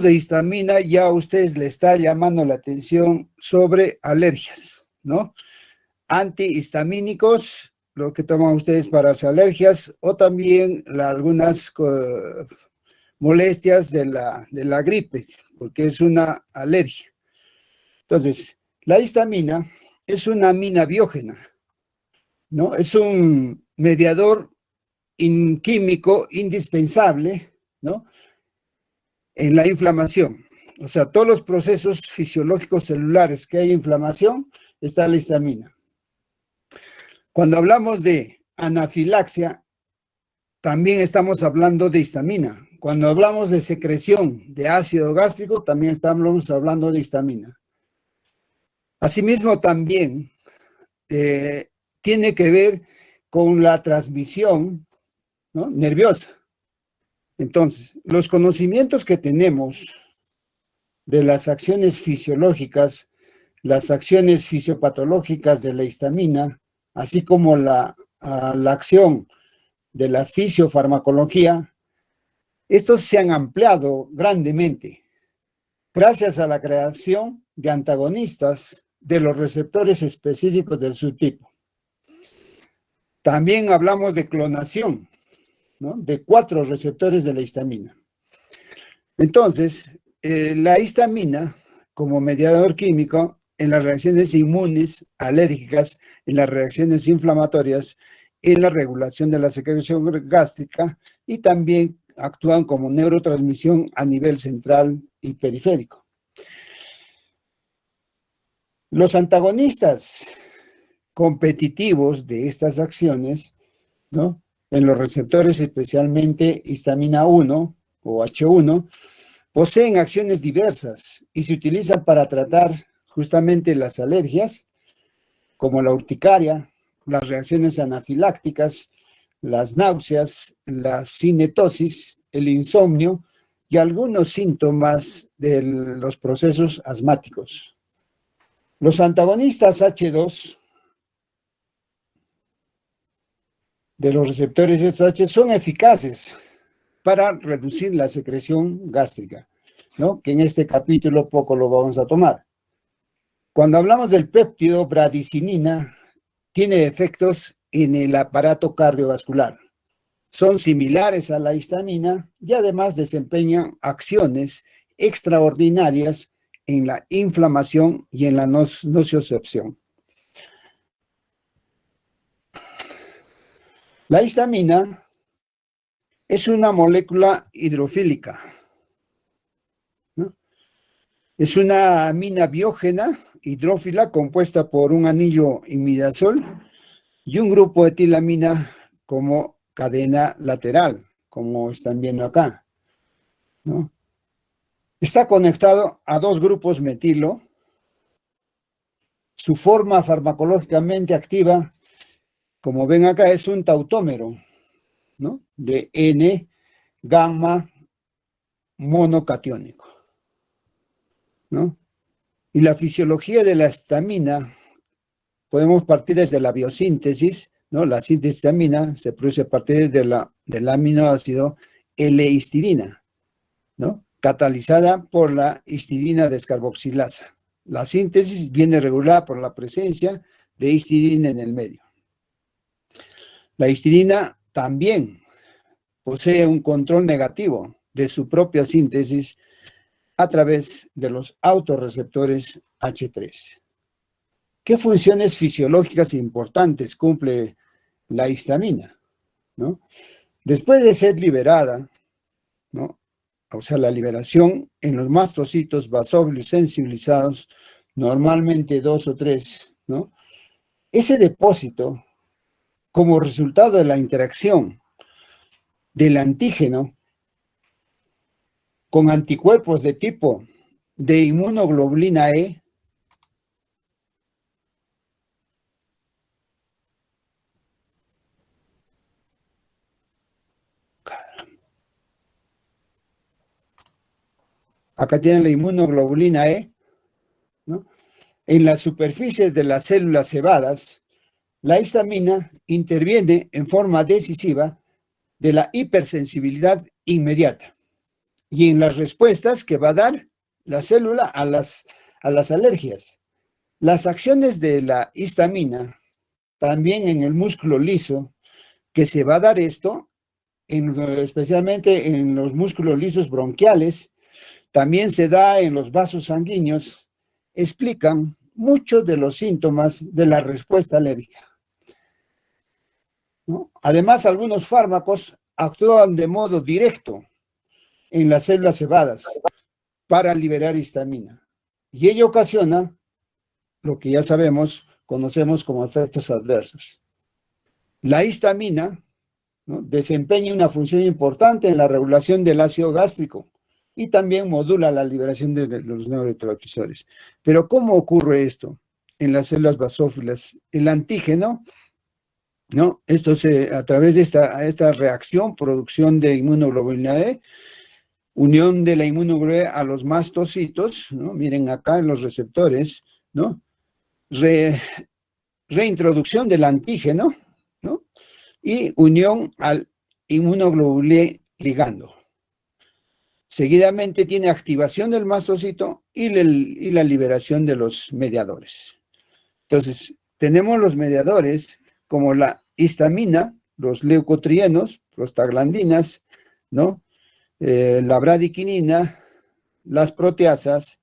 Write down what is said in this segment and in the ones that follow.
de histamina, ya a ustedes les está llamando la atención sobre alergias, ¿no? Antihistamínicos, lo que toman ustedes para las alergias, o también algunas molestias de la gripe, porque es una alergia. Entonces, la histamina es una amina biógena, ¿no? Es un mediador químico indispensable, ¿no? En la inflamación. O sea, todos los procesos fisiológicos celulares que hay inflamación, está la histamina. Cuando hablamos de anafilaxia, también estamos hablando de histamina. Cuando hablamos de secreción de ácido gástrico, también estamos hablando de histamina. Asimismo, también tiene que ver con la transmisión, ¿no?, nerviosa. Entonces, los conocimientos que tenemos de las acciones fisiológicas, las acciones fisiopatológicas de la histamina, así como la acción de la fisiofarmacología, estos se han ampliado grandemente gracias a la creación de antagonistas de los receptores específicos del subtipo. También hablamos de clonación, ¿no?, de 4 receptores de la histamina. Entonces, la histamina, como mediador químico en las reacciones inmunes, alérgicas, en las reacciones inflamatorias, en la regulación de la secreción gástrica, y también actúan como neurotransmisión a nivel central y periférico. Los antagonistas competitivos de estas acciones, ¿no?, en los receptores, especialmente histamina 1 o H1, poseen acciones diversas y se utilizan para tratar justamente las alergias, como la urticaria, las reacciones anafilácticas, las náuseas, la cinetosis, el insomnio y algunos síntomas de los procesos asmáticos. Los antagonistas H2 de los receptores SH son eficaces para reducir la secreción gástrica, ¿no?, que en este capítulo poco lo vamos a tomar. Cuando hablamos del péptido bradicinina, tiene efectos en el aparato cardiovascular. Son similares a la histamina y además desempeñan acciones extraordinarias en la inflamación y en la nocicepción. La histamina es una molécula hidrofílica, ¿no? Es una amina biógena hidrófila compuesta por un anillo imidazol y un grupo de etilamina como cadena lateral, como están viendo acá, ¿no? Está conectado a 2 grupos metilo. Su forma farmacológicamente activa, como ven acá, es un tautómero, ¿no?, de N-gamma monocatiónico, ¿no? Y la fisiología de la histamina, podemos partir desde la biosíntesis, ¿no? La síntesis de histamina se produce a partir del aminoácido L-histidina, ¿no?, catalizada por la histidina descarboxilasa. La síntesis viene regulada por la presencia de histidina en el medio. La histidina también posee un control negativo de su propia síntesis a través de los autorreceptores H3. ¿Qué funciones fisiológicas importantes cumple la histamina, ¿no? Después de ser liberada, ¿no?, o sea, la liberación en los mastocitos basófilos sensibilizados, normalmente 2 o 3, ¿no?, ese depósito, como resultado de la interacción del antígeno con anticuerpos de tipo de inmunoglobulina E, acá tienen la inmunoglobulina E, ¿no?, en la superficie de las células cebadas, la histamina interviene en forma decisiva de la hipersensibilidad inmediata y en las respuestas que va a dar la célula a las alergias. Las acciones de la histamina, también en el músculo liso, que se va a dar esto, especialmente en los músculos lisos bronquiales, también se da en los vasos sanguíneos, explican muchos de los síntomas de la respuesta alérgica, ¿no? Además, algunos fármacos actúan de modo directo en las células cebadas para liberar histamina, y ello ocasiona lo que ya sabemos, conocemos como efectos adversos. La histamina, ¿no?, desempeña una función importante en la regulación del ácido gástrico y también modula la liberación de los neurotransmisores. Pero ¿cómo ocurre esto en las células basófilas? El antígeno, ¿no?, esto a través de esta reacción, producción de inmunoglobulina E, unión de la inmunoglobulina E a los mastocitos, ¿no?, miren acá en los receptores, ¿no?, reintroducción del antígeno, ¿no?, y unión al inmunoglobulina ligando. Seguidamente tiene activación del mastocito y la liberación de los mediadores. Entonces, tenemos los mediadores como la histamina, los leucotrienos, prostaglandinas, ¿no?, la bradiquinina, las proteasas,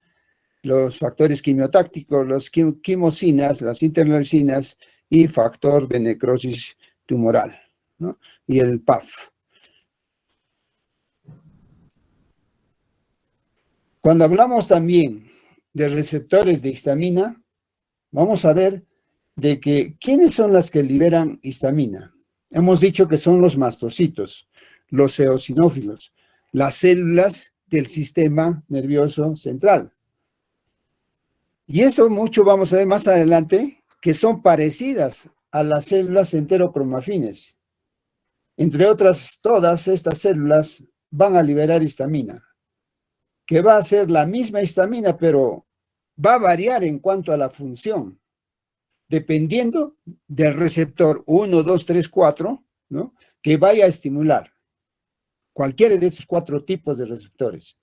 los factores quimiotácticos, las quimosinas, las interleucinas y factor de necrosis tumoral, ¿no?, y el PAF. Cuando hablamos también de receptores de histamina, vamos a ver de que ¿quiénes son las que liberan histamina? Hemos dicho que son los mastocitos, los eosinófilos, las células del sistema nervioso central. Y esto mucho vamos a ver más adelante, que son parecidas a las células enterocromafines. Entre otras, todas estas células van a liberar histamina, que va a ser la misma histamina, pero va a variar en cuanto a la función, dependiendo del receptor 1, 2, 3, 4, ¿no?, que vaya a estimular cualquiera de estos 4 tipos de receptores.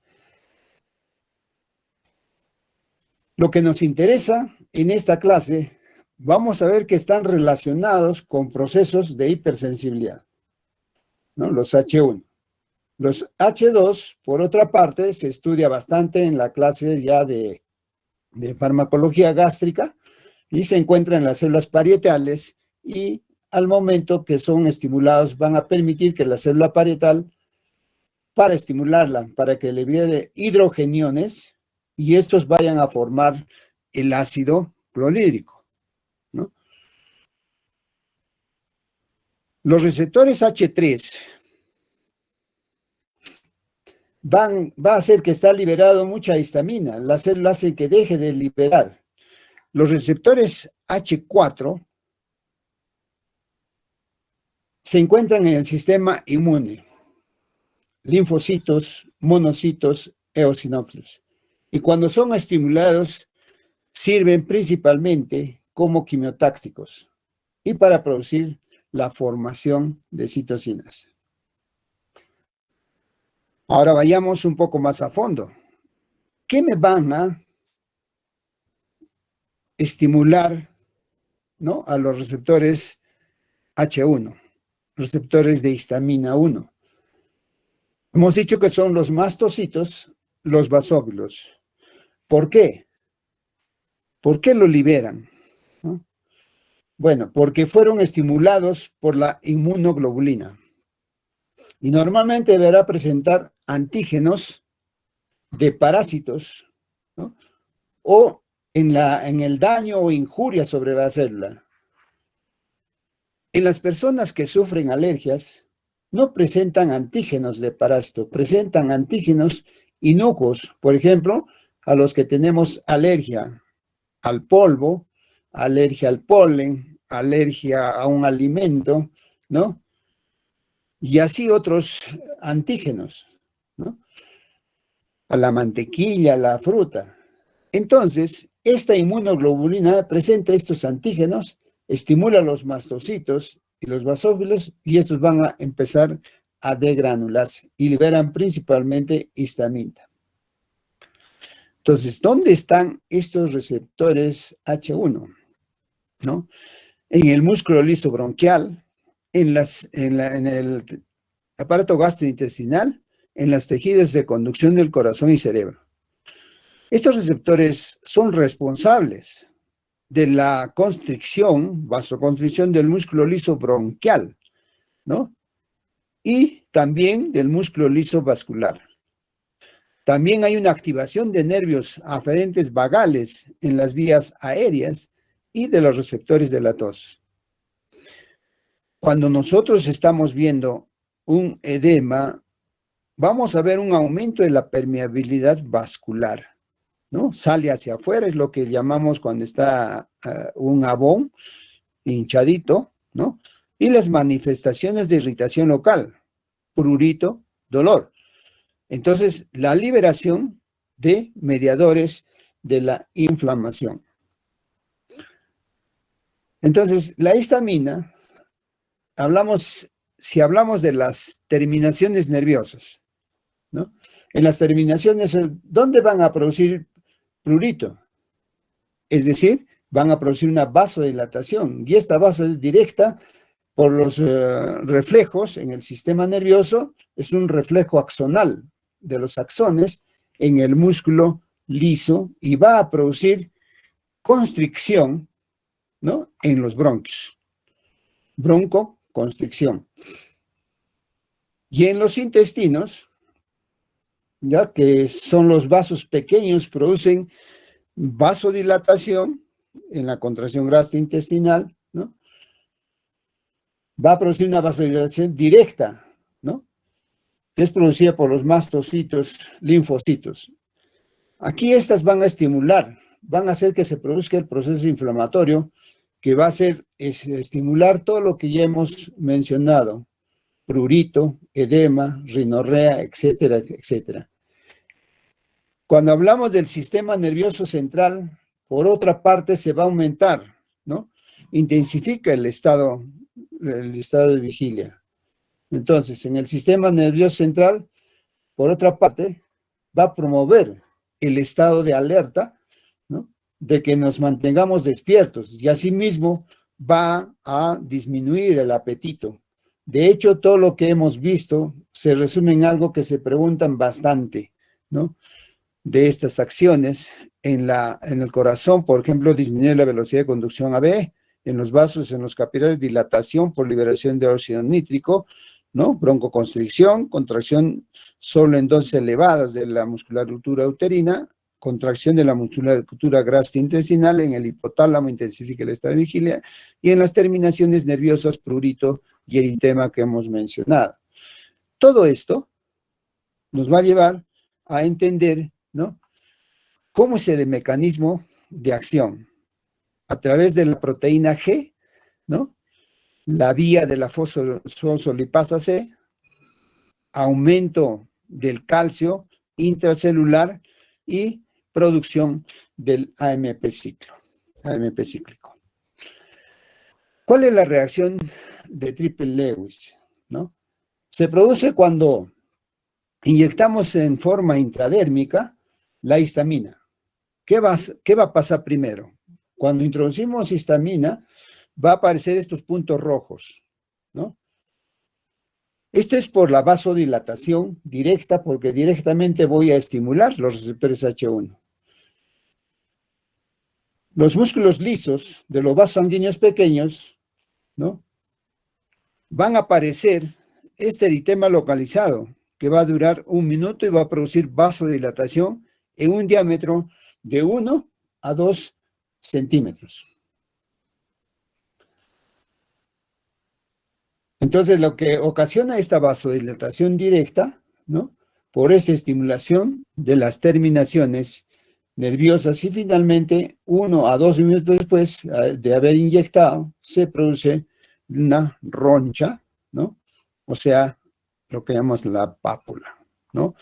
Lo que nos interesa en esta clase, vamos a ver que están relacionados con procesos de hipersensibilidad, ¿no?, los H1. Los H2, por otra parte, se estudia bastante en la clase ya de farmacología gástrica y se encuentra en las células parietales y al momento que son estimulados van a permitir que la célula parietal, para estimularla, para que libere hidrogeniones y estos vayan a formar el ácido clorhídrico, ¿no? Los receptores H3 va a hacer que está liberado mucha histamina. La célula hace que deje de liberar. Los receptores H4 se encuentran en el sistema inmune, linfocitos, monocitos, eosinófilos. Y cuando son estimulados, sirven principalmente como quimiotáxicos y para producir la formación de citocinas. Ahora vayamos un poco más a fondo. ¿Qué me van a estimular, ¿no?, a los receptores H1, receptores de histamina 1? Hemos dicho que son los mastocitos, los basófilos. ¿Por qué? ¿Por qué lo liberan?, ¿no? Bueno, porque fueron estimulados por la inmunoglobulina. Y normalmente deberá presentar antígenos de parásitos, ¿no?, o en el daño o injuria sobre la célula. En las personas que sufren alergias, no presentan antígenos de parásito, presentan antígenos inocuos. Por ejemplo, a los que tenemos alergia al polvo, alergia al polen, alergia a un alimento, ¿no?, y así otros antígenos, ¿no?, a la mantequilla, a la fruta. Entonces, esta inmunoglobulina presenta estos antígenos, estimula los mastocitos y los basófilos y estos van a empezar a degranularse y liberan principalmente histamina. Entonces, ¿dónde están estos receptores H1? ¿No? En el músculo liso bronquial, en el aparato gastrointestinal, en los tejidos de conducción del corazón y cerebro. Estos receptores son responsables de la constricción, vasoconstricción del músculo liso bronquial, ¿no? Y también del músculo liso vascular. También hay una activación de nervios aferentes vagales en las vías aéreas y de los receptores de la tos. Cuando nosotros estamos viendo un edema, vamos a ver un aumento de la permeabilidad vascular, ¿no? Sale hacia afuera, es lo que llamamos cuando está un abón hinchadito, ¿no? Y las manifestaciones de irritación local, prurito, dolor. Entonces, la liberación de mediadores de la inflamación. Entonces, la histamina, si hablamos de las terminaciones nerviosas, ¿no? En las terminaciones, ¿dónde van a producir prurito? Es decir, van a producir una vasodilatación, y esta vasodirecta por los reflejos en el sistema nervioso es un reflejo axonal de los axones en el músculo liso y va a producir constricción, ¿no? En los bronquios, broncoconstricción. Y en los intestinos, ya que son los vasos pequeños, producen vasodilatación en la contracción gastrointestinal, ¿no? Va a producir una vasodilatación directa, ¿no? Que es producida por los mastocitos, linfocitos. Aquí estas van a estimular, van a hacer que se produzca el proceso inflamatorio, que va a hacer estimular todo lo que ya hemos mencionado, prurito, edema, rinorrea, etcétera, etcétera. Cuando hablamos del sistema nervioso central, por otra parte se va a aumentar, ¿no? Intensifica el estado de vigilia. Entonces, en el sistema nervioso central, por otra parte, va a promover el estado de alerta, ¿no? De que nos mantengamos despiertos, y asimismo va a disminuir el apetito. De hecho, todo lo que hemos visto se resume en algo que se preguntan bastante, ¿no? De estas acciones en el corazón, por ejemplo, disminuir la velocidad de conducción AB, en los vasos, en los capilares, dilatación por liberación de óxido nítrico, ¿no? Broncoconstricción, contracción solo en dosis elevadas de la musculatura uterina, contracción de la musculatura gastrointestinal, en el hipotálamo intensifica el estado de vigilia, y en las terminaciones nerviosas, prurito y eritema que hemos mencionado. Todo esto nos va a llevar a entender, ¿no? ¿Cómo es el mecanismo de acción? A través de la proteína G, ¿no? La vía de la fosfolipasa C, aumento del calcio intracelular y producción del AMP cíclico. ¿Cuál es la reacción de Triple-Lewis? ¿No? Se produce cuando inyectamos en forma intradérmica la histamina. ¿Qué va a pasar primero? Cuando introducimos histamina, va a aparecer estos puntos rojos, ¿no? Esto es por la vasodilatación directa, porque directamente voy a estimular los receptores H1. Los músculos lisos de los vasos sanguíneos pequeños, ¿no? Van a aparecer este eritema localizado, que va a durar 1 minuto y va a producir vasodilatación en un diámetro de 1 a 2 centímetros. Entonces, lo que ocasiona esta vasodilatación directa, ¿no? Por esa estimulación de las terminaciones nerviosas, y finalmente 1 a 2 minutos después de haber inyectado, se produce una roncha, ¿no? O sea, lo que llamamos la pápula, ¿no?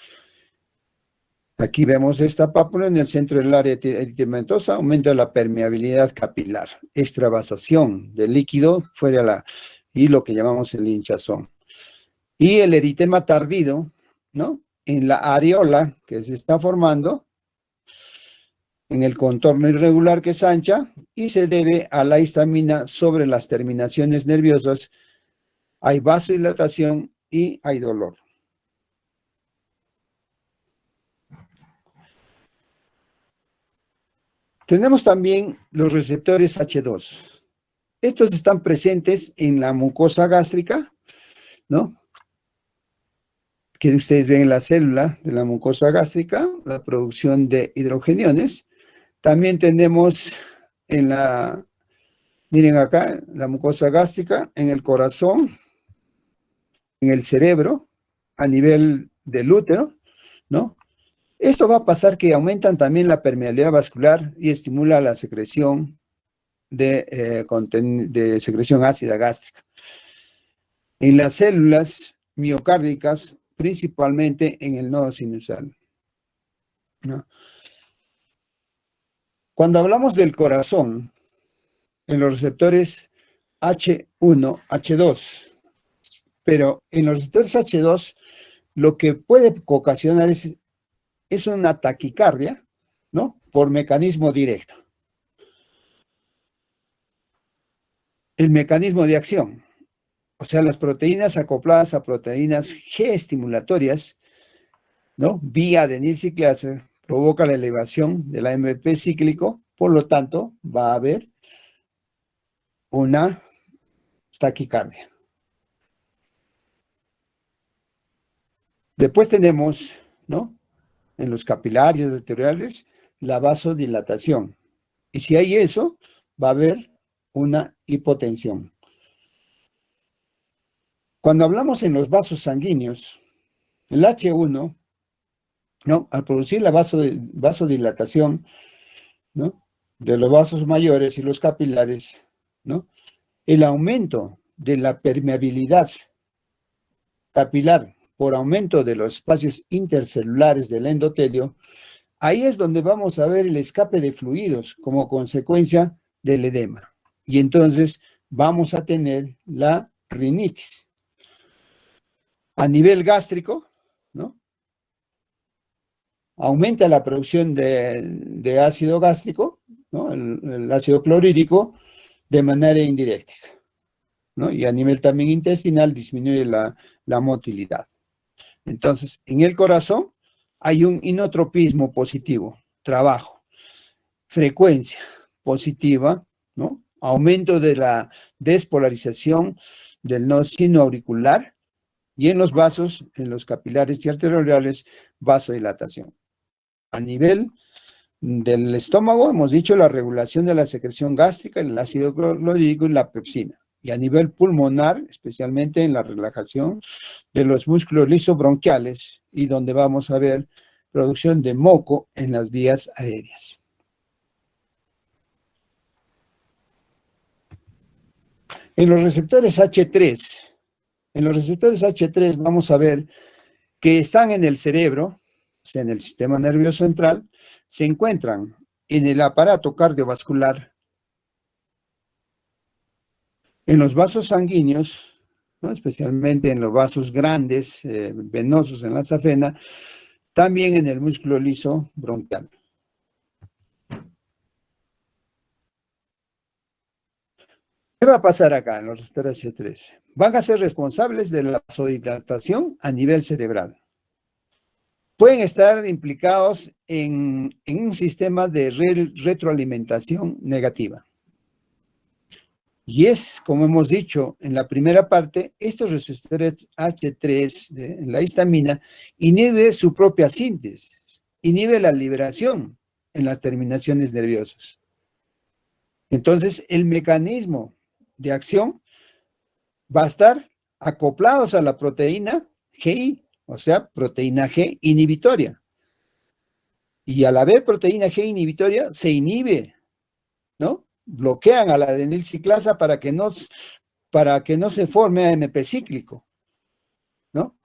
Aquí vemos esta pápula en el centro del área eritematosa, aumento de la permeabilidad capilar, extravasación del líquido fuera y lo que llamamos el hinchazón. Y el eritema tardío, ¿no? En la areola que se está formando, en el contorno irregular que es ancha, y se debe a la histamina sobre las terminaciones nerviosas. Hay vasodilatación y hay dolor. Tenemos también los receptores H2. Estos están presentes en la mucosa gástrica, ¿no? Que ustedes ven en la célula de la mucosa gástrica, la producción de hidrogeniones. También tenemos en la, miren acá, la mucosa gástrica, en el corazón, en el cerebro, a nivel del útero, ¿no? Esto va a pasar que aumentan también la permeabilidad vascular y estimula la secreción de secreción ácida gástrica. En las células miocárdicas, principalmente en el nodo sinusal, ¿no? Cuando hablamos del corazón, en los receptores H1, H2, pero en los receptores H2, lo que puede ocasionar es una taquicardia, ¿no? Por mecanismo directo. El mecanismo de acción, o sea, las proteínas acopladas a proteínas G estimulatorias, ¿no? Vía adenilciclasa, provoca la elevación del AMP cíclico, por lo tanto, va a haber una taquicardia. Después tenemos, ¿no? En los capilares arteriales, la vasodilatación. Y si hay eso, va a haber una hipotensión. Cuando hablamos en los vasos sanguíneos, el H1, ¿no? Al producir la vasodilatación, ¿no? De los vasos mayores y los capilares, ¿no? El aumento de la permeabilidad capilar por aumento de los espacios intercelulares del endotelio, ahí es donde vamos a ver el escape de fluidos como consecuencia del edema. Y entonces vamos a tener la rinitis. A nivel gástrico, ¿no? Aumenta la producción de ácido gástrico, ¿no? El ácido clorhídrico, de manera indirecta, ¿no? Y a nivel también intestinal disminuye la motilidad. Entonces, en el corazón hay un inotropismo positivo, trabajo, frecuencia positiva, ¿no? Aumento de la despolarización del nodo sinoauricular y en los vasos, en los capilares y arteriales, vasodilatación. A nivel del estómago, hemos dicho la regulación de la secreción gástrica, el ácido clorhídrico y la pepsina. Y a nivel pulmonar, especialmente en la relajación de los músculos lisobronquiales y donde vamos a ver producción de moco en las vías aéreas. En los receptores H3, vamos a ver que están en el cerebro, o sea, en el sistema nervioso central, se encuentran en el aparato cardiovascular, en los vasos sanguíneos, ¿no? Especialmente en los vasos grandes, venosos en la safena, también en el músculo liso bronquial. ¿Qué va a pasar acá en los receptores H3? Van a ser responsables de la vasodilatación a nivel cerebral. Pueden estar implicados en un sistema de retroalimentación negativa. Y es, como hemos dicho en la primera parte, estos receptores H3, la histamina, inhibe su propia síntesis, inhibe la liberación en las terminaciones nerviosas. Entonces, el mecanismo de acción va a estar acoplados a la proteína GI, o sea, proteína G inhibitoria. Y al haber proteína G inhibitoria, se inhibe, ¿no? Bloquean a la adenilciclasa para que no se forme AMP cíclico, ¿no?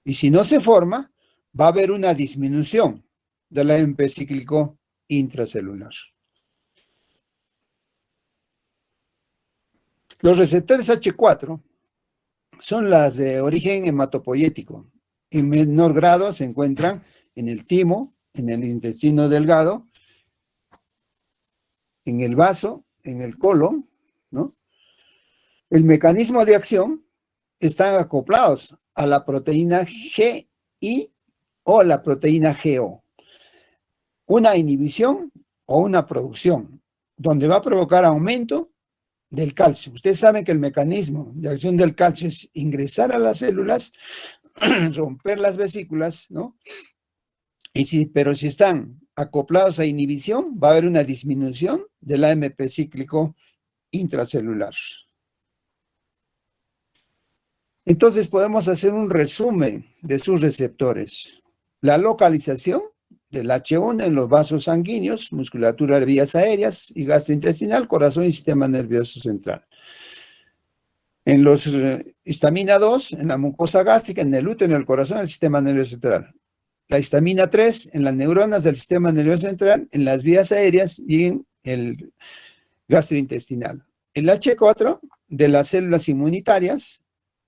Y si no se forma, va a haber una disminución del AMP cíclico intracelular. Los receptores H4 son las de origen hematopoyético. En menor grado se encuentran en el timo, en el intestino delgado, en el vaso, en el colon, ¿no? El mecanismo de acción están acoplados a la proteína GI o la proteína GO. Una inhibición o una producción, donde va a provocar aumento del calcio. Ustedes saben que el mecanismo de acción del calcio es ingresar a las células, romper las vesículas, ¿no? Pero si están acoplados a inhibición, va a haber una disminución del AMP cíclico intracelular. Entonces podemos hacer un resumen de sus receptores. La localización del H1 en los vasos sanguíneos, musculatura de vías aéreas y gastrointestinal, corazón y sistema nervioso central. En los histamina 2, en la mucosa gástrica, en el útero, en el corazón, en el sistema nervioso central. La histamina 3, en las neuronas del sistema nervioso central, en las vías aéreas y en el gastrointestinal. El H4, de las células inmunitarias,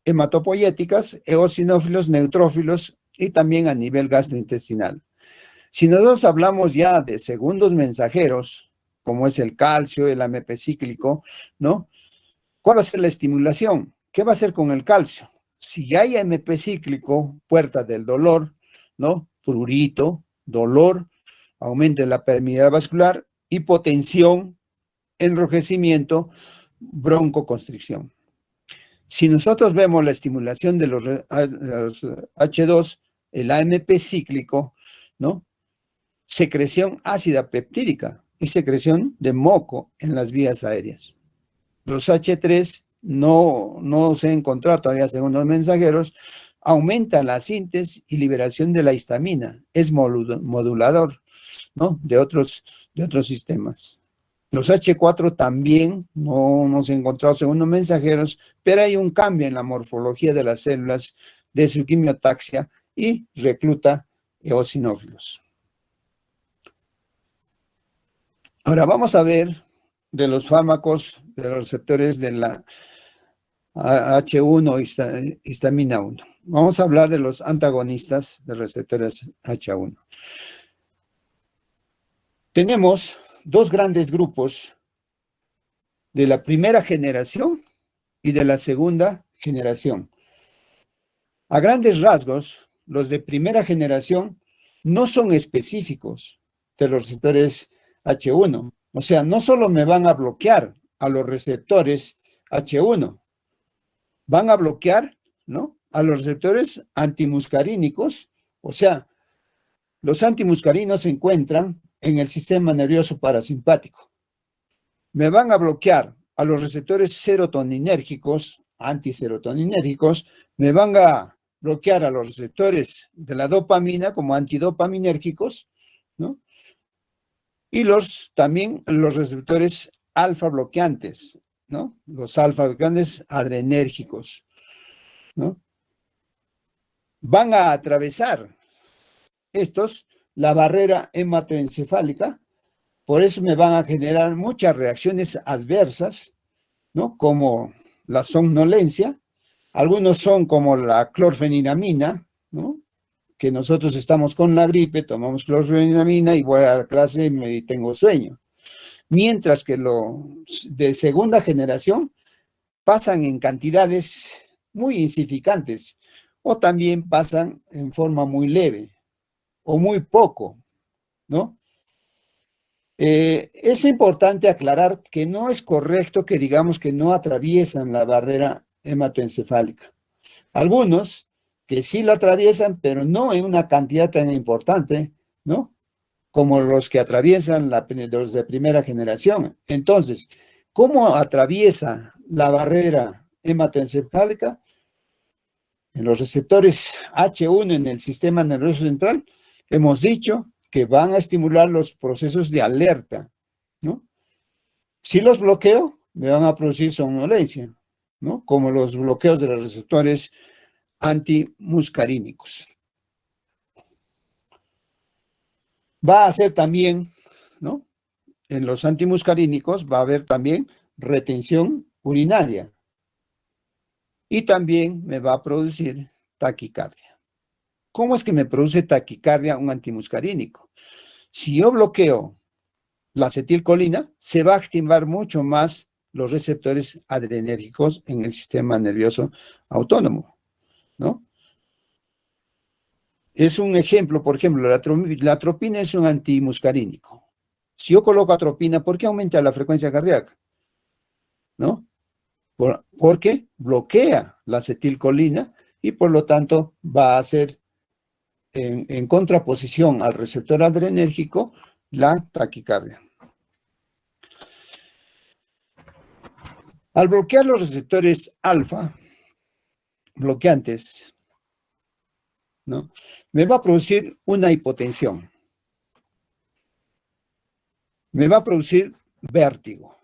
hematopoyéticas, eosinófilos, neutrófilos y también a nivel gastrointestinal. Si nosotros hablamos ya de segundos mensajeros, como es el calcio, el AMP cíclico, ¿no? ¿Cuál va a ser la estimulación? ¿Qué va a hacer con el calcio? Si hay AMP cíclico, puerta del dolor, ¿no? Prurito, dolor, aumento de la permeabilidad vascular, hipotensión, enrojecimiento, broncoconstricción. Si nosotros vemos la estimulación de los H2, el AMP cíclico, ¿no? Secreción ácida peptídica y secreción de moco en las vías aéreas. Los H3 no se han encontrado todavía según los mensajeros, aumenta la síntesis y liberación de la histamina, es modulador, ¿no? de otros sistemas. Los H4 también no se han encontrado según los mensajeros, pero hay un cambio en la morfología de las células de su quimiotaxia y recluta eosinófilos. Ahora vamos a ver de los fármacos, de los receptores de la H1, histamina 1. Vamos a hablar de los antagonistas de receptores H1. Tenemos dos grandes grupos de la primera generación y de la segunda generación. A grandes rasgos, los de primera generación no son específicos de los receptores H1. O sea, no solo me van a bloquear a los receptores H1, van a bloquear, ¿no?, a los receptores antimuscarínicos. O sea, los antimuscarinos se encuentran en el sistema nervioso parasimpático. Me van a bloquear a los receptores serotoninérgicos, antiserotoninérgicos, me van a bloquear a los receptores de la dopamina como antidopaminérgicos, ¿no? Y también los receptores alfa bloqueantes, ¿no? Los alfa bloqueantes adrenérgicos, ¿no? Van a atravesar estos la barrera hematoencefálica, por eso me van a generar muchas reacciones adversas, ¿no? Como la somnolencia, algunos son como la clorfeniramina, ¿no? Que nosotros estamos con la gripe, tomamos clorfeniramina y voy a la clase y tengo sueño. Mientras que los de segunda generación pasan en cantidades muy insignificantes o también pasan en forma muy leve o muy poco, ¿no? Es importante aclarar que no es correcto que digamos que no atraviesan la barrera hematoencefálica. Algunos que sí lo atraviesan, pero no en una cantidad tan importante, ¿no?, como los que atraviesan los de primera generación. Entonces, ¿cómo atraviesa la barrera hematoencefálica? En los receptores H1 en el sistema nervioso central, hemos dicho que van a estimular los procesos de alerta, ¿no? Si los bloqueo, me van a producir somnolencia, ¿no?, como los bloqueos de los receptores antimuscarínicos. Va a hacer también, ¿no?, en los antimuscarínicos va a haber también retención urinaria. y también me va a producir taquicardia. ¿Cómo es que me produce taquicardia un antimuscarínico? Si yo bloqueo la acetilcolina, se va a activar mucho más los receptores adrenérgicos en el sistema nervioso autónomo, ¿no? Es un ejemplo, por ejemplo, la atropina es un antimuscarínico. Si yo coloco atropina, ¿por qué aumenta la frecuencia cardíaca? ¿No? Porque bloquea la acetilcolina y por lo tanto va a ser en contraposición al receptor adrenérgico la taquicardia. Al bloquear los receptores alfa, bloqueantes, ¿no? Me va a producir una hipotensión. Me va a producir vértigo.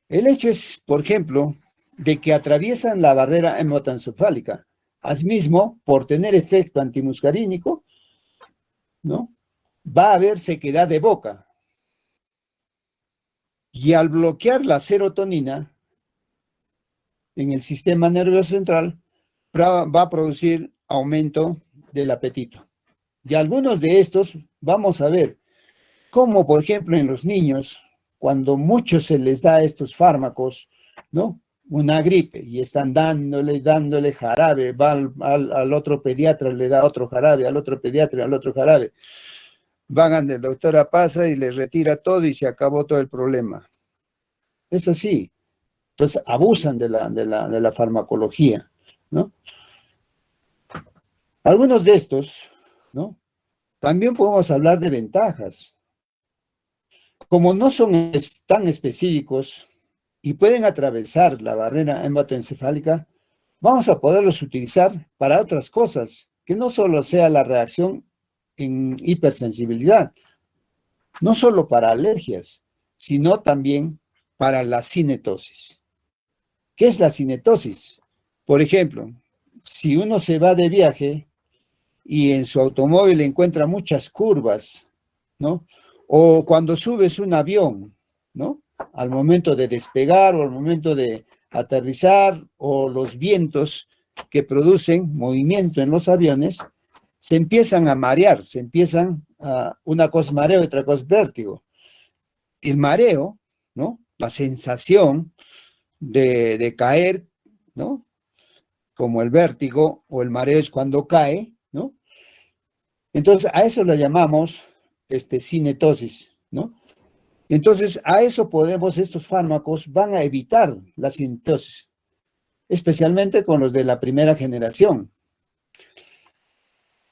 El hecho es, por ejemplo, de que atraviesan la barrera hematoencefálica. Asimismo, por tener efecto antimuscarínico, ¿no? Va a haber sequedad de boca. Y al bloquear la serotonina en el sistema nervioso central, va a producir aumento del apetito. Y algunos de estos vamos a ver, como por ejemplo en los niños, cuando mucho se les da estos fármacos, ¿no? Una gripe y están dándole jarabe, va al otro pediatra, le da otro jarabe, al otro pediatra, al otro jarabe. Van del doctor pasa y les retira todo y se acabó todo el problema. Es así. Entonces abusan de la farmacología, ¿no? Algunos de estos, ¿no? También podemos hablar de ventajas. Como no son tan específicos y pueden atravesar la barrera hematoencefálica, vamos a poderlos utilizar para otras cosas, que no solo sea la reacción en hipersensibilidad, no solo para alergias, sino también para la cinetosis. ¿Qué es la cinetosis? Por ejemplo, si uno se va de viaje y en su automóvil encuentra muchas curvas, ¿no? O cuando subes un avión, ¿no? Al momento de despegar o al momento de aterrizar o los vientos que producen movimiento en los aviones, se empiezan a marear, una cosa es mareo y otra cosa es vértigo. El mareo, ¿no? La sensación de caer, ¿no? Como el vértigo o el mareo es cuando cae, ¿no? Entonces, a eso le llamamos cinetosis, ¿no? Entonces, a eso estos fármacos van a evitar la cinetosis, especialmente con los de la primera generación.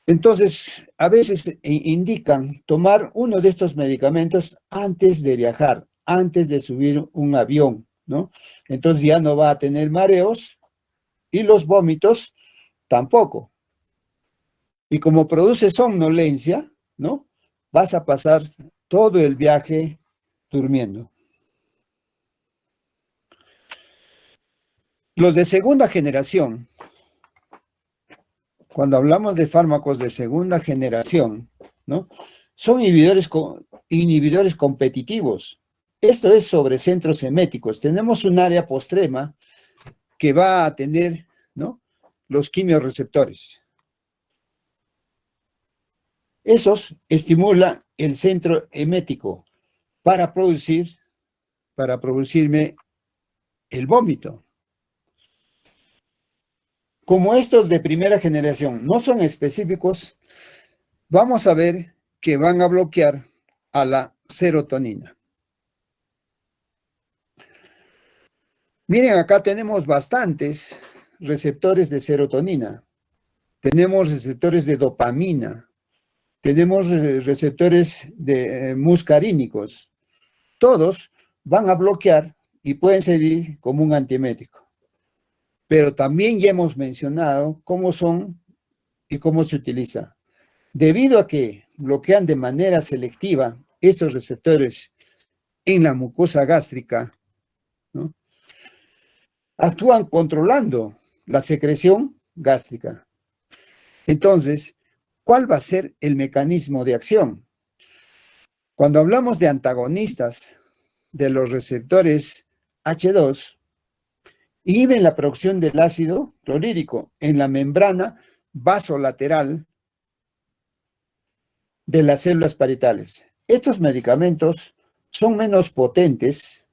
Entonces, a veces indican tomar uno de estos medicamentos antes de viajar, antes de subir un avión, ¿no? Entonces ya no va a tener mareos y los vómitos tampoco. Y como produce somnolencia, ¿no? Vas a pasar todo el viaje durmiendo. Los de segunda generación, cuando hablamos de fármacos de segunda generación, ¿no? Son inhibidores competitivos. Esto es sobre centros eméticos. Tenemos un área postrema que va a tener, ¿no? Los quimiorreceptores. Esos estimulan el centro emético para producirme el vómito. Como estos de primera generación no son específicos, vamos a ver que van a bloquear a la serotonina. Miren, acá tenemos bastantes receptores de serotonina. Tenemos receptores de dopamina. Tenemos receptores de muscarínicos. Todos van a bloquear y pueden servir como un antiemético. Pero también ya hemos mencionado cómo son y cómo se utiliza. Debido a que bloquean de manera selectiva estos receptores en la mucosa gástrica, ¿no? Actúan controlando la secreción gástrica. Entonces, ¿cuál va a ser el mecanismo de acción? Cuando hablamos de antagonistas de los receptores H2, Inhiben la producción del ácido clorhídrico en la membrana vasolateral de las células parietales. Estos medicamentos son menos potentes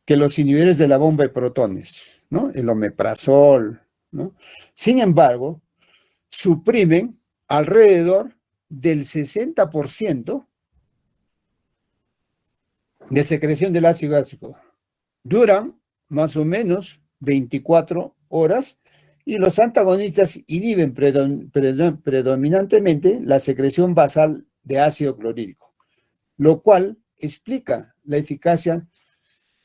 que los inhibidores de la bomba de protones, ¿no? El omeprazol, ¿no? Sin embargo, suprimen alrededor del 60% de secreción del ácido gástrico. Duran más o menos 24 horas y los antagonistas inhiben predominantemente la secreción basal de ácido clorhídrico, lo cual explica la eficacia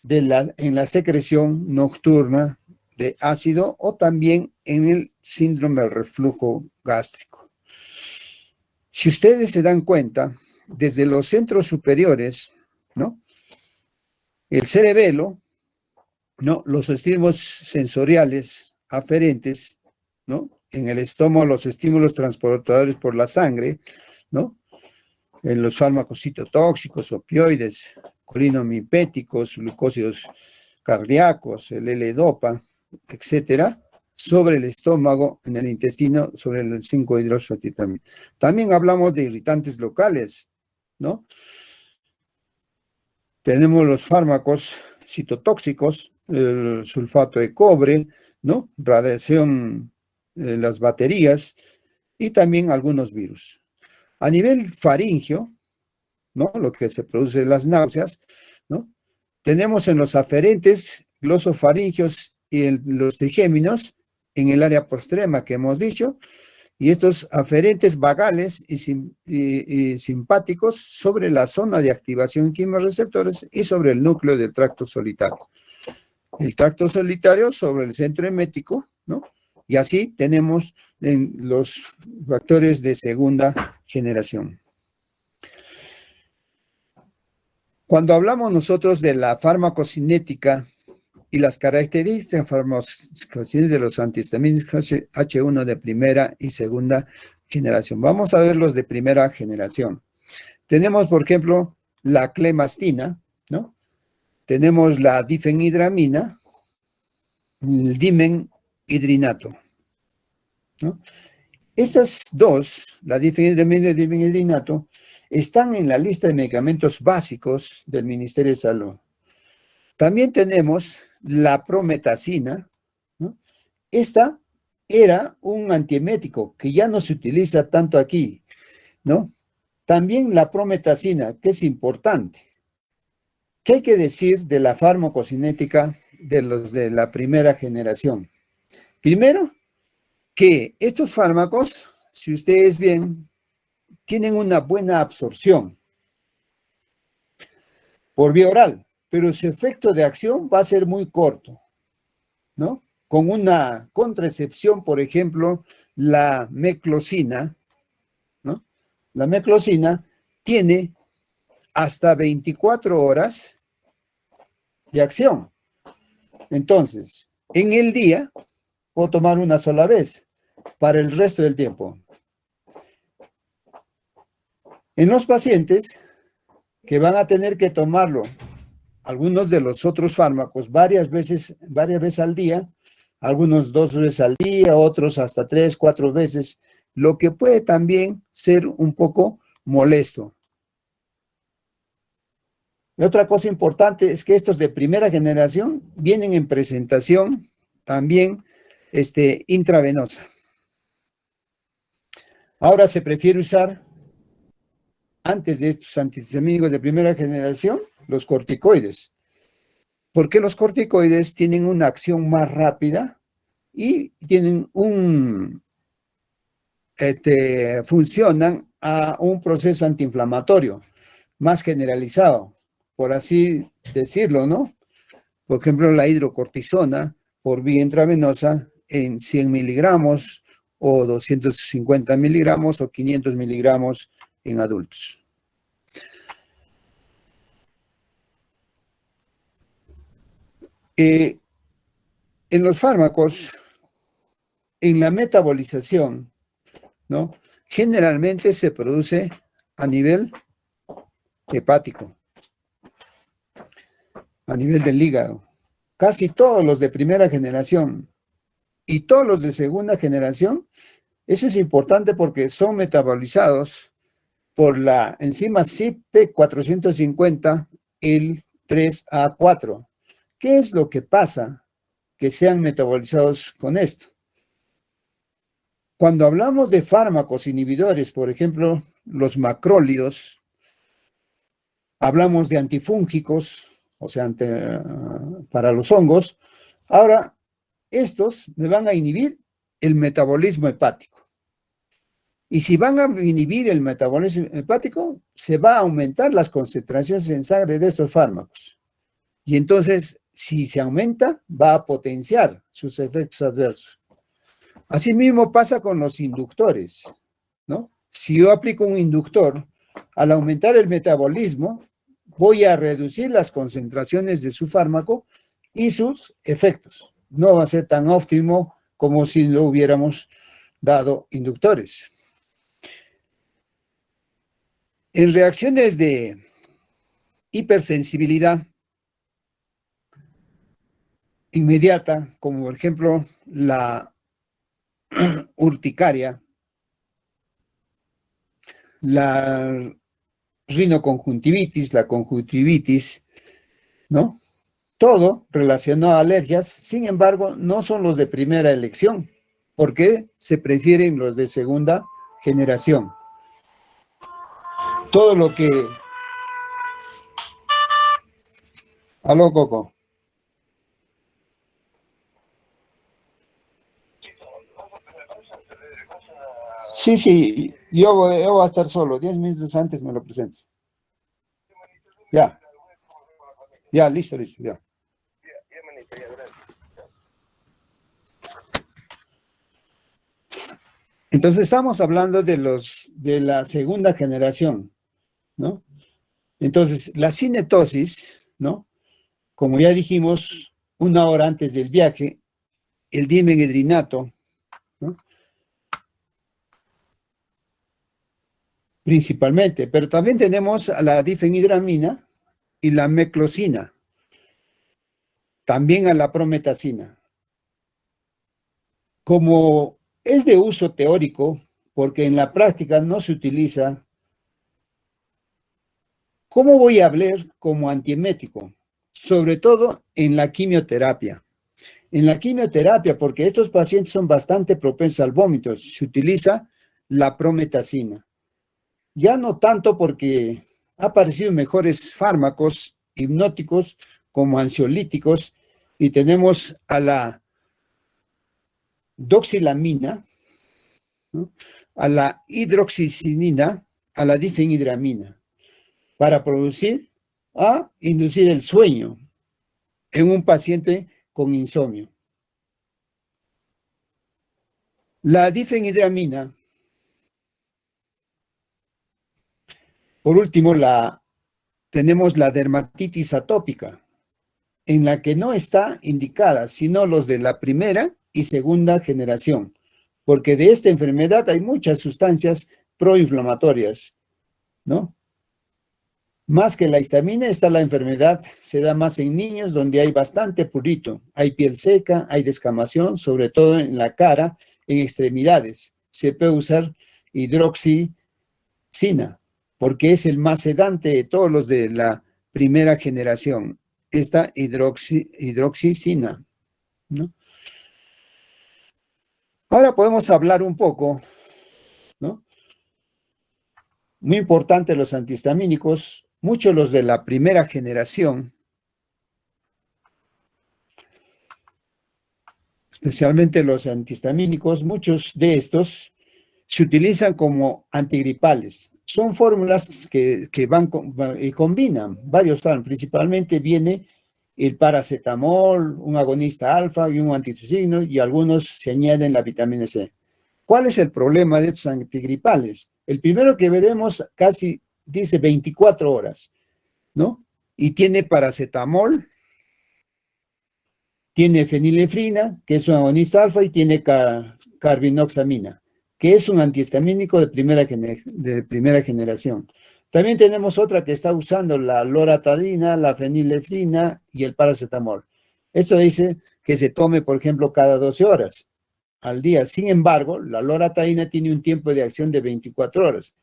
en la secreción nocturna de ácido o también en el síndrome del reflujo gástrico. Si ustedes se dan cuenta, desde los centros superiores, ¿no? El cerebelo, ¿no? Los estímulos sensoriales aferentes, ¿no? En el estómago, los estímulos transportadores por la sangre, ¿no? En los fármacos citotóxicos, opioides, colinomipéticos, glucósidos cardíacos, el L-Dopa, etcétera, sobre el estómago, en el intestino, sobre el 5-hidroxotitamina. También hablamos de irritantes locales, ¿no? Tenemos los fármacos citotóxicos, el sulfato de cobre, ¿no? Radiación en las baterías y también algunos virus. A nivel faríngeo, ¿no? Lo que se produce en las náuseas, ¿no? Tenemos en los aferentes glosofaringios y en los trigéminos en el área postrema que hemos dicho, y estos aferentes vagales y simpáticos sobre la zona de activación quimioreceptores y sobre el núcleo del tracto solitario. El tracto solitario sobre el centro emético, ¿no? Y así tenemos los factores de segunda generación. Cuando hablamos nosotros de la farmacocinética y las características farmacocinéticas de los antihistamínicos H1 de primera y segunda generación, vamos a ver los de primera generación. Tenemos, por ejemplo, la clemastina, ¿no? Tenemos la difenhidramina, el dimenhidrinato, ¿no? Esas dos, la difenhidramina y el dimenhidrinato, están en la lista de medicamentos básicos del Ministerio de Salud. También tenemos la prometacina, ¿no? Esta era un antiemético que ya no se utiliza tanto aquí, ¿no? También la prometacina, que es importante. ¿Qué hay que decir de la farmacocinética de los de la primera generación? Primero, que estos fármacos, si ustedes ven, tienen una buena absorción por vía oral, pero su efecto de acción va a ser muy corto, ¿no? Con una contraexcepción, por ejemplo, la meclocina, ¿no? La meclocina tiene hasta 24 horas de acción. Entonces, en el día, puedo tomar una sola vez para el resto del tiempo. En los pacientes que van a tener que tomarlo, algunos de los otros fármacos, varias veces al día, algunos 2 veces al día, otros hasta 3, 4 veces, lo que puede también ser un poco molesto. Y otra cosa importante es que estos de primera generación vienen en presentación también intravenosa. Ahora se prefiere usar, antes de estos antihistamínicos de primera generación, los corticoides. Porque los corticoides tienen una acción más rápida y tienen funcionan a un proceso antiinflamatorio más generalizado, por así decirlo, ¿no? Por ejemplo, la hidrocortisona por vía intravenosa en 100 miligramos o 250 miligramos o 500 miligramos en adultos. En los fármacos, en la metabolización, ¿no? Generalmente se produce a nivel hepático, a nivel del hígado, casi todos los de primera generación y todos los de segunda generación, eso es importante porque son metabolizados por la enzima CYP450, el 3A4. ¿Qué es lo que pasa que sean metabolizados con esto? Cuando hablamos de fármacos inhibidores, por ejemplo, los macrólidos, hablamos de antifúngicos, o sea, para los hongos. Ahora, estos me van a inhibir el metabolismo hepático. Y si van a inhibir el metabolismo hepático, se va a aumentar las concentraciones en sangre de estos fármacos. Y entonces, si se aumenta, va a potenciar sus efectos adversos. Asimismo pasa con los inductores, ¿no? Si yo aplico un inductor, al aumentar el metabolismo, voy a reducir las concentraciones de su fármaco y sus efectos. No va a ser tan óptimo como si lo hubiéramos dado inductores. En reacciones de hipersensibilidad inmediata, como por ejemplo la urticaria, la rinoconjuntivitis, la conjuntivitis, ¿no? Todo relacionado a alergias, sin embargo, no son los de primera elección, porque se prefieren los de segunda generación. Todo lo que... Aló, Coco. Sí, yo voy a estar solo, 10 minutos antes me lo presentes. Ya, listo, ya. Entonces estamos hablando de la segunda generación, ¿no? Entonces, la cinetosis, ¿no? Como ya dijimos, 1 hora antes del viaje, el dimeghidrinato, ¿no? Principalmente, pero también tenemos a la difenhidramina y la meclocina, también a la prometacina. Como es de uso teórico, porque en la práctica no se utiliza, ¿cómo voy a hablar como antiemético? Sobre todo en la quimioterapia. En la quimioterapia, porque estos pacientes son bastante propensos al vómito, se utiliza la prometacina. Ya no tanto porque ha aparecido mejores fármacos hipnóticos como ansiolíticos y tenemos a la doxilamina, ¿no? A la hidroxicinina, a la difenhidramina, para inducir el sueño en un paciente con insomnio. La difenhidramina, por último, tenemos la dermatitis atópica, en la que no está indicada, sino los de la primera y segunda generación, porque de esta enfermedad hay muchas sustancias proinflamatorias, ¿no? Más que la histamina, está la enfermedad, se da más en niños donde hay bastante prurito, hay piel seca, hay descamación, sobre todo en la cara, en extremidades. Se puede usar hidroxicina, porque es el más sedante de todos los de la primera generación, esta hidroxicina, ¿no? Ahora podemos hablar un poco, ¿no? Muy importante los antihistamínicos, muchos los de la primera generación, especialmente los antihistamínicos, muchos de estos se utilizan como antigripales. Son fórmulas que van y combinan varios fármacos. Principalmente viene el paracetamol, un agonista alfa y un antitussígeno, y algunos se añaden la vitamina C. ¿Cuál es el problema de estos antigripales? El primero que veremos casi dice 24 horas, ¿no? Y tiene paracetamol, tiene fenilefrina, que es un agonista alfa, y tiene carbinoxamina, que es un antihistamínico de primera generación. También tenemos otra que está usando la loratadina, la fenilefrina y el paracetamol. Esto dice que se tome, por ejemplo, cada 12 horas al día. Sin embargo, la loratadina tiene un tiempo de acción de 24 horas.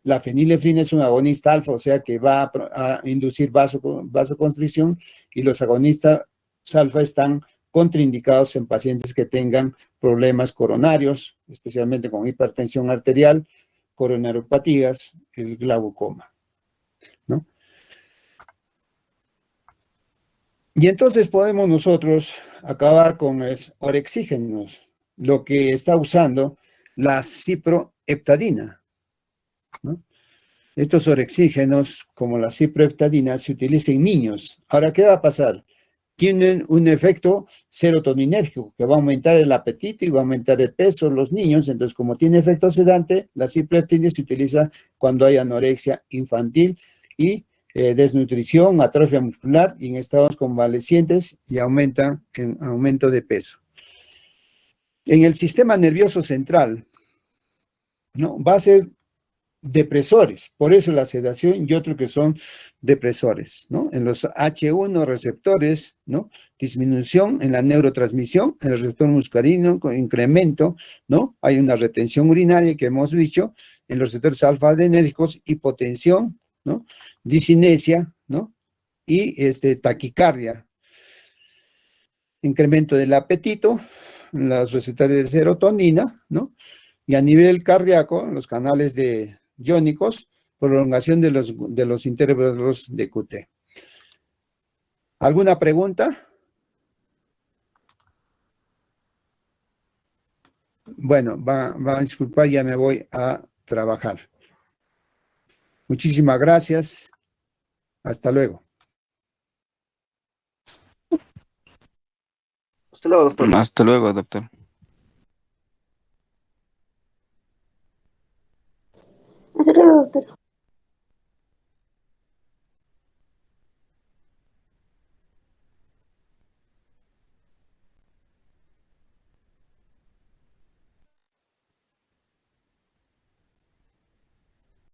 La fenilefrina es un agonista alfa, o sea que va a inducir vasoconstricción, y los agonistas alfa están contraindicados en pacientes que tengan problemas coronarios, especialmente con hipertensión arterial, coronariopatías, el glaucoma, ¿no? Y entonces podemos nosotros acabar con los orexígenos, lo que está usando la ciproheptadina, ¿no? Estos orexígenos, como la ciproheptadina, se utilizan en niños. Ahora, ¿qué va a pasar? Tienen un efecto serotoninérgico que va a aumentar el apetito y va a aumentar el peso en los niños. Entonces, como tiene efecto sedante, la ciproheptadina se utiliza cuando hay anorexia infantil y desnutrición, atrofia muscular y en estados convalecientes, y aumenta en aumento de peso. En el sistema nervioso central, ¿no? Va a ser depresores, por eso la sedación, y otro que son depresores, ¿no? En los H1 receptores, ¿no? Disminución en la neurotransmisión, en el receptor muscarino, con incremento, ¿no? Hay una retención urinaria que hemos visto, en los receptores alfa-adrenérgicos, hipotensión, ¿no? Discinesia, ¿no? Y taquicardia, incremento del apetito, los receptores de serotonina, ¿no? Y a nivel cardíaco, los canales iónicos, prolongación de los intervalos de QT. ¿Alguna pregunta? Bueno, va a disculpar, ya me voy a trabajar. Muchísimas gracias. Hasta luego. Hasta luego, doctor. Hasta luego, doctor. Hasta luego, doctor.